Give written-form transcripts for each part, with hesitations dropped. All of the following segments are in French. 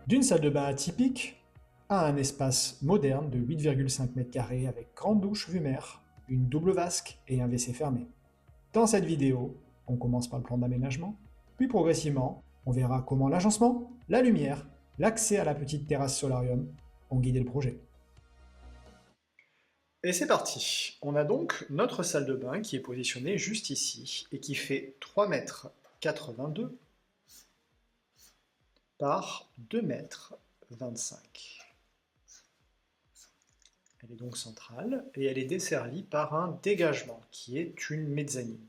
D'une salle de bain atypique à un espace moderne de 8,5 m² avec grande douche vue mer, une double vasque et un WC fermé. Dans cette vidéo, on commence par le plan d'aménagement, puis progressivement, on verra comment l'agencement, la lumière, l'accès à la petite terrasse solarium ont guidé le projet. Et c'est parti. On a donc notre salle de bain qui est positionnée juste ici et qui fait 3,82 m par 2,25 m. Elle est donc centrale et elle est desservie par un dégagement qui est une mezzanine,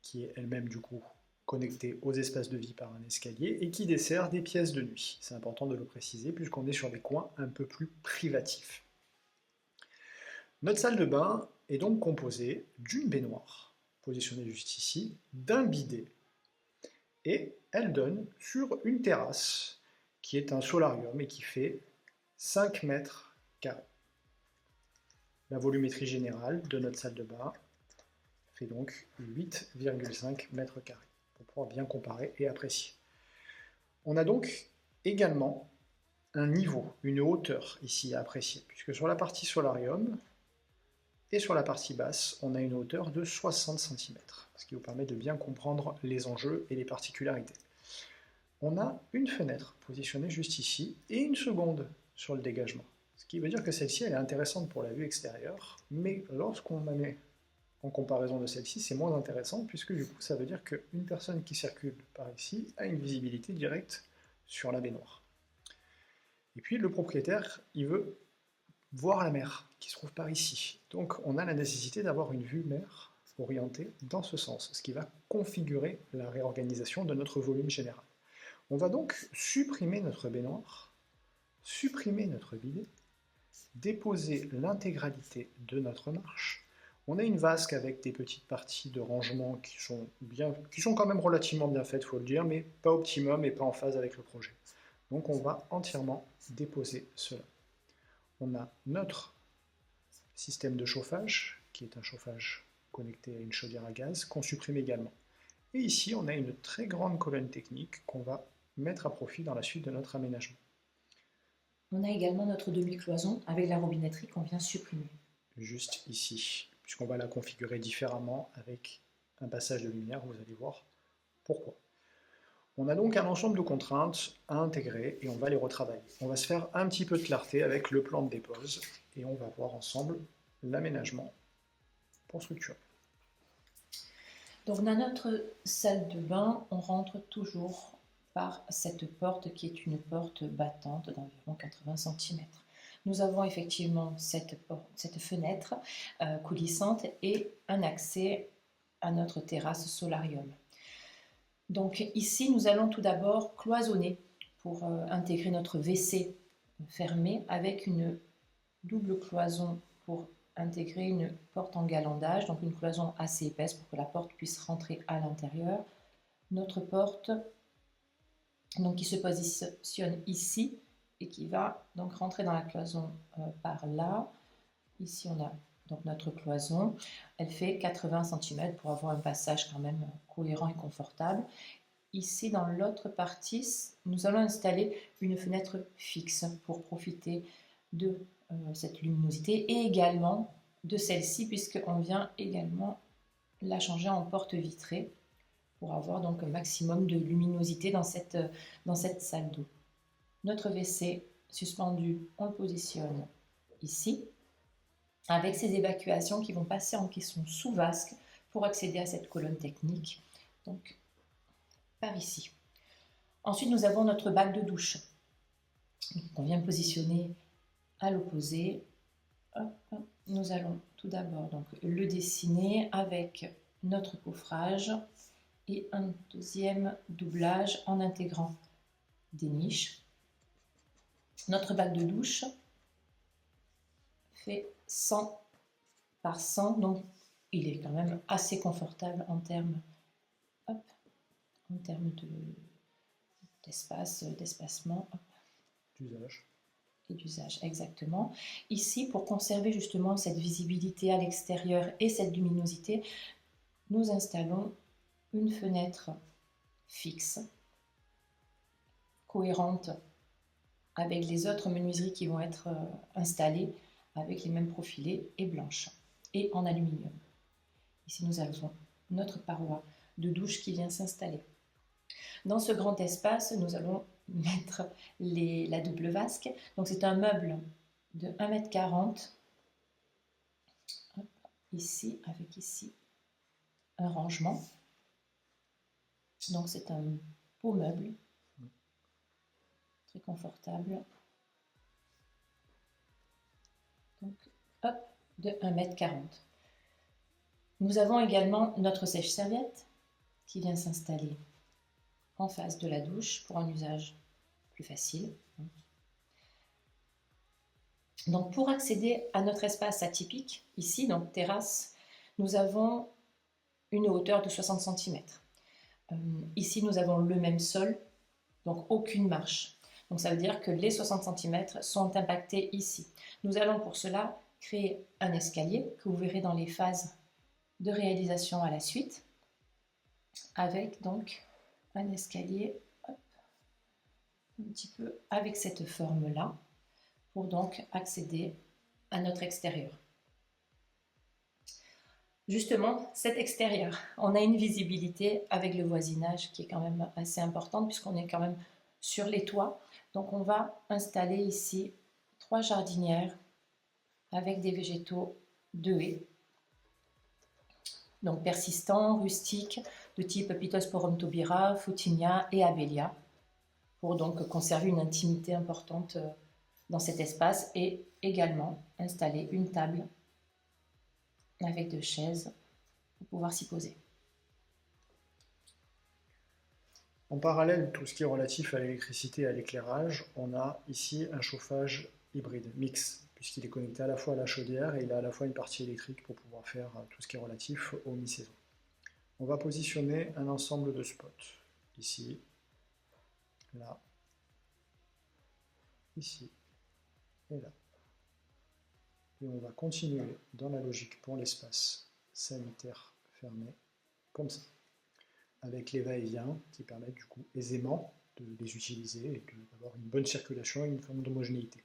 qui est elle-même du coup connectée aux espaces de vie par un escalier et qui dessert des pièces de nuit. C'est important de le préciser puisqu'on est sur des coins un peu plus privatifs. Notre salle de bain est donc composée d'une baignoire, positionnée juste ici, d'un bidet, et elle donne sur une terrasse qui est un solarium et qui fait 5 mètres carrés. La volumétrie générale de notre salle de bain fait donc 8,5 mètres carrés, pour pouvoir bien comparer et apprécier. On a donc également un niveau, une hauteur ici à apprécier, puisque sur la partie solarium et sur la partie basse, on a une hauteur de 60 cm, ce qui vous permet de bien comprendre les enjeux et les particularités. On a une fenêtre positionnée juste ici et une seconde sur le dégagement. Ce qui veut dire que celle-ci elle est intéressante pour la vue extérieure, mais lorsqu'on la met en comparaison de celle-ci, c'est moins intéressant, puisque du coup ça veut dire qu'une personne qui circule par ici a une visibilité directe sur la baignoire. Et puis le propriétaire, il veut voir la mer, qui se trouve par ici. Donc on a la nécessité d'avoir une vue mer orientée dans ce sens, ce qui va configurer la réorganisation de notre volume général. On va donc supprimer notre baignoire, supprimer notre bidet, déposer l'intégralité de notre marche. On a une vasque avec des petites parties de rangement qui sont quand même relativement bien faites, il faut le dire, mais pas optimum et pas en phase avec le projet. Donc on va entièrement déposer cela. On a notre système de chauffage, qui est un chauffage connecté à une chaudière à gaz, qu'on supprime également. Et ici, on a une très grande colonne technique qu'on va mettre à profit dans la suite de notre aménagement. On a également notre demi-cloison avec la robinetterie qu'on vient supprimer. Juste ici, puisqu'on va la configurer différemment avec un passage de lumière, vous allez voir pourquoi. On a donc un ensemble de contraintes à intégrer et on va les retravailler. On va se faire un petit peu de clarté avec le plan de dépose et on va voir ensemble l'aménagement pour structurer. Donc dans notre salle de bain, on rentre toujours par cette porte qui est une porte battante d'environ 80 cm. Nous avons effectivement cette fenêtre coulissante et un accès à notre terrasse solarium. Donc ici, nous allons tout d'abord cloisonner pour intégrer notre WC fermé avec une double cloison pour intégrer une porte en galandage, donc une cloison assez épaisse pour que la porte puisse rentrer à l'intérieur. Notre porte donc, qui se positionne ici et qui va donc rentrer dans la cloison par là. Ici, on a donc notre cloison. Elle fait 80 cm pour avoir un passage quand même cohérent et confortable. Ici, dans l'autre partie, nous allons installer une fenêtre fixe pour profiter de cette luminosité et également de celle-ci puisqu'on vient également la changer en porte vitrée pour avoir donc un maximum de luminosité dans cette salle d'eau. Notre WC suspendu, on le positionne ici avec ces évacuations qui vont passer en caisson sous vasque pour accéder à cette colonne technique, donc par ici. Ensuite, nous avons notre bac de douche qu'on vient positionner à l'opposé. Nous allons tout d'abord donc le dessiner avec notre coffrage et un deuxième doublage en intégrant des niches. Notre bac de douche fait 100 par 100, donc il est quand même assez confortable en termes d'espace, d'espacement. D'usage. Et d'usage, exactement. Ici, pour conserver justement cette visibilité à l'extérieur et cette luminosité, nous installons une fenêtre fixe cohérente avec les autres menuiseries qui vont être installées avec les mêmes profilés et blanches et en aluminium. Ici, nous avons notre paroi de douche qui vient s'installer. Dans ce grand espace, nous allons mettre la double vasque. Donc, c'est un meuble de 1,40 m. Ici, avec ici un rangement. Donc, c'est un beau meuble, très confortable. Donc, hop, de 1,40 m. Nous avons également notre sèche-serviette qui vient s'installer en face de la douche pour un usage plus facile. Donc pour accéder à notre espace atypique, ici, donc terrasse, nous avons une hauteur de 60 cm. Ici, nous avons le même sol, donc aucune marche. Donc ça veut dire que les 60 cm sont impactés ici. Nous allons pour cela créer un escalier que vous verrez dans les phases de réalisation à la suite, avec donc un escalier hop, un petit peu avec cette forme-là, pour donc accéder à notre extérieur. Justement, cet extérieur, on a une visibilité avec le voisinage qui est quand même assez importante puisqu'on est quand même sur les toits. Donc on va installer ici 3 jardinières avec des végétaux de haie. Donc persistants, rustiques, de type Pittosporum tobira, Photinia et Abélia, pour donc conserver une intimité importante dans cet espace et également installer une table avec 2 chaises pour pouvoir s'y poser. En parallèle, tout ce qui est relatif à l'électricité et à l'éclairage, on a ici un chauffage hybride, mix, puisqu'il est connecté à la fois à la chaudière et il a à la fois une partie électrique pour pouvoir faire tout ce qui est relatif aux mi-saisons. On va positionner un ensemble de spots, ici, là, ici et là. Et on va continuer dans la logique pour l'espace sanitaire fermé, comme ça, avec les va-et-vient qui permettent du coup aisément de les utiliser et d'avoir une bonne circulation et une forme d'homogénéité.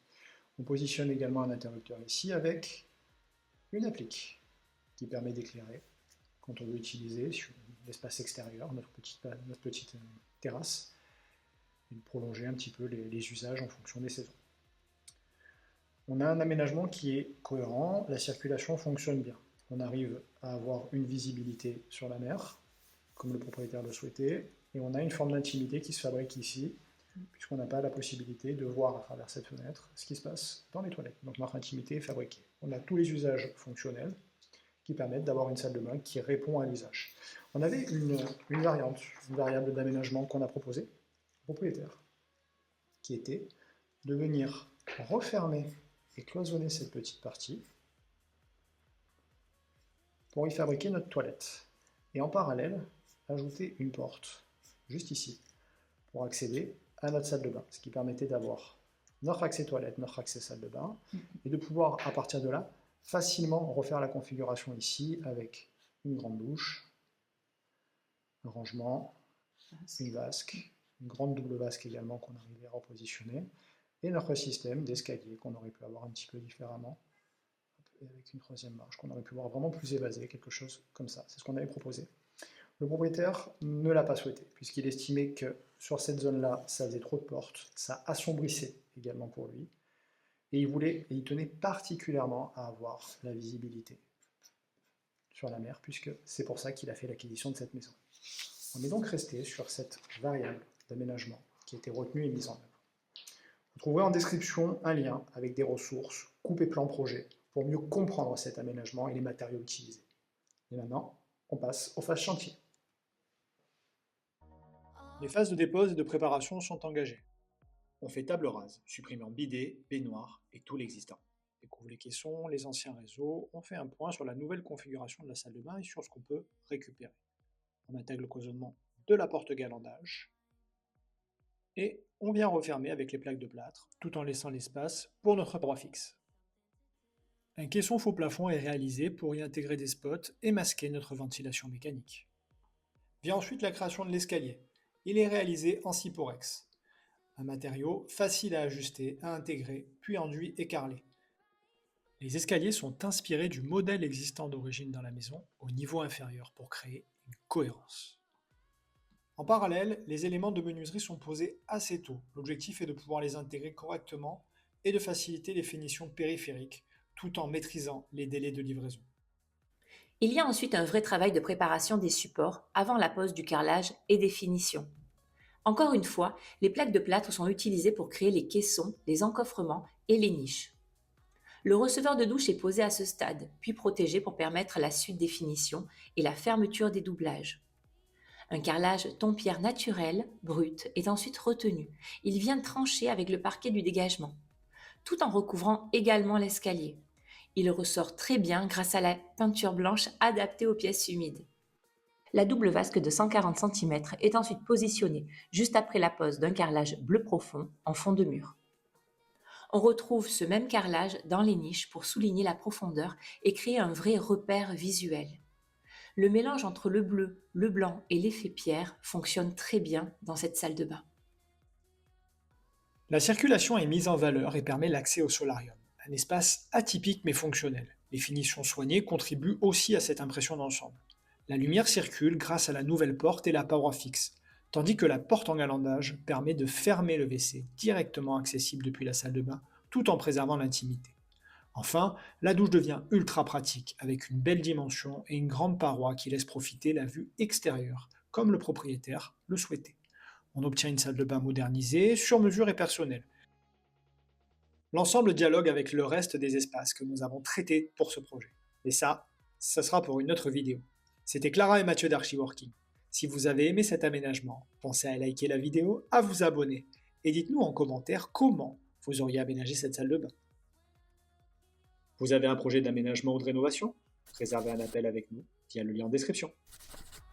On positionne également un interrupteur ici avec une applique qui permet d'éclairer quand on veut utiliser sur l'espace extérieur, notre petite terrasse, et de prolonger un petit peu les usages en fonction des saisons. On a un aménagement qui est cohérent, la circulation fonctionne bien. On arrive à avoir une visibilité sur la mer, comme le propriétaire le souhaitait, et on a une forme d'intimité qui se fabrique ici, puisqu'on n'a pas la possibilité de voir à travers cette fenêtre ce qui se passe dans les toilettes. Donc notre intimité est fabriquée. On a tous les usages fonctionnels qui permettent d'avoir une salle de bain qui répond à l'usage. On avait une variable d'aménagement qu'on a proposée au propriétaire, qui était de venir refermer et cloisonner cette petite partie pour y fabriquer notre toilette. Et en parallèle, ajouter une porte, juste ici, pour accéder à notre salle de bain, ce qui permettait d'avoir notre accès toilette, notre accès salle de bain, et de pouvoir, à partir de là, facilement refaire la configuration ici avec une grande douche, un rangement, une vasque, une grande double vasque également qu'on arrivait à repositionner, et notre système d'escalier qu'on aurait pu avoir un petit peu différemment, et avec une 3e marche qu'on aurait pu voir vraiment plus évasée, quelque chose comme ça. C'est ce qu'on avait proposé. Le propriétaire ne l'a pas souhaité, puisqu'il estimait que sur cette zone-là, ça faisait trop de portes, ça assombrissait également pour lui, et il tenait particulièrement à avoir la visibilité sur la mer, puisque c'est pour ça qu'il a fait l'acquisition de cette maison. On est donc resté sur cette variable d'aménagement qui a été retenue et mise en œuvre. Vous trouverez en description un lien avec des ressources, coupe et plan projet, pour mieux comprendre cet aménagement et les matériaux utilisés. Et maintenant, on passe aux phases chantier. Les phases de dépose et de préparation sont engagées. On fait table rase, supprimant bidet, baignoire et tout l'existant. On découvre les caissons, les anciens réseaux, on fait un point sur la nouvelle configuration de la salle de bain et sur ce qu'on peut récupérer. On intègre le cloisonnement de la porte galandage et on vient refermer avec les plaques de plâtre, tout en laissant l'espace pour notre paroi fixe. Un caisson faux plafond est réalisé pour y intégrer des spots et masquer notre ventilation mécanique. Vient ensuite la création de l'escalier. Il est réalisé en Ciporex. Un matériau facile à ajuster, à intégrer, puis enduit et carrelé. Les escaliers sont inspirés du modèle existant d'origine dans la maison au niveau inférieur pour créer une cohérence. En parallèle, les éléments de menuiserie sont posés assez tôt. L'objectif est de pouvoir les intégrer correctement et de faciliter les finitions périphériques tout en maîtrisant les délais de livraison. Il y a ensuite un vrai travail de préparation des supports avant la pose du carrelage et des finitions. Encore une fois, les plaques de plâtre sont utilisées pour créer les caissons, les encoffrements et les niches. Le receveur de douche est posé à ce stade, puis protégé pour permettre la suite des finitions et la fermeture des doublages. Un carrelage ton-pierre naturel, brut, est ensuite retenu. Il vient trancher avec le parquet du dégagement, tout en recouvrant également l'escalier. Il ressort très bien grâce à la peinture blanche adaptée aux pièces humides. La double vasque de 140 cm est ensuite positionnée juste après la pose d'un carrelage bleu profond en fond de mur. On retrouve ce même carrelage dans les niches pour souligner la profondeur et créer un vrai repère visuel. Le mélange entre le bleu, le blanc et l'effet pierre fonctionne très bien dans cette salle de bain. La circulation est mise en valeur et permet l'accès au solarium, un espace atypique mais fonctionnel. Les finitions soignées contribuent aussi à cette impression d'ensemble. La lumière circule grâce à la nouvelle porte et la paroi fixe, tandis que la porte en galandage permet de fermer le WC directement accessible depuis la salle de bain, tout en préservant l'intimité. Enfin, la douche devient ultra pratique, avec une belle dimension et une grande paroi qui laisse profiter la vue extérieure, comme le propriétaire le souhaitait. On obtient une salle de bain modernisée, sur mesure et personnelle. L'ensemble dialogue avec le reste des espaces que nous avons traités pour ce projet. Et ça sera pour une autre vidéo. C'était Clara et Mathieu d'Archiworking. Si vous avez aimé cet aménagement, pensez à liker la vidéo, à vous abonner et dites-nous en commentaire comment vous auriez aménagé cette salle de bain. Vous avez un projet d'aménagement ou de rénovation? Réservez un appel avec nous via le lien en description.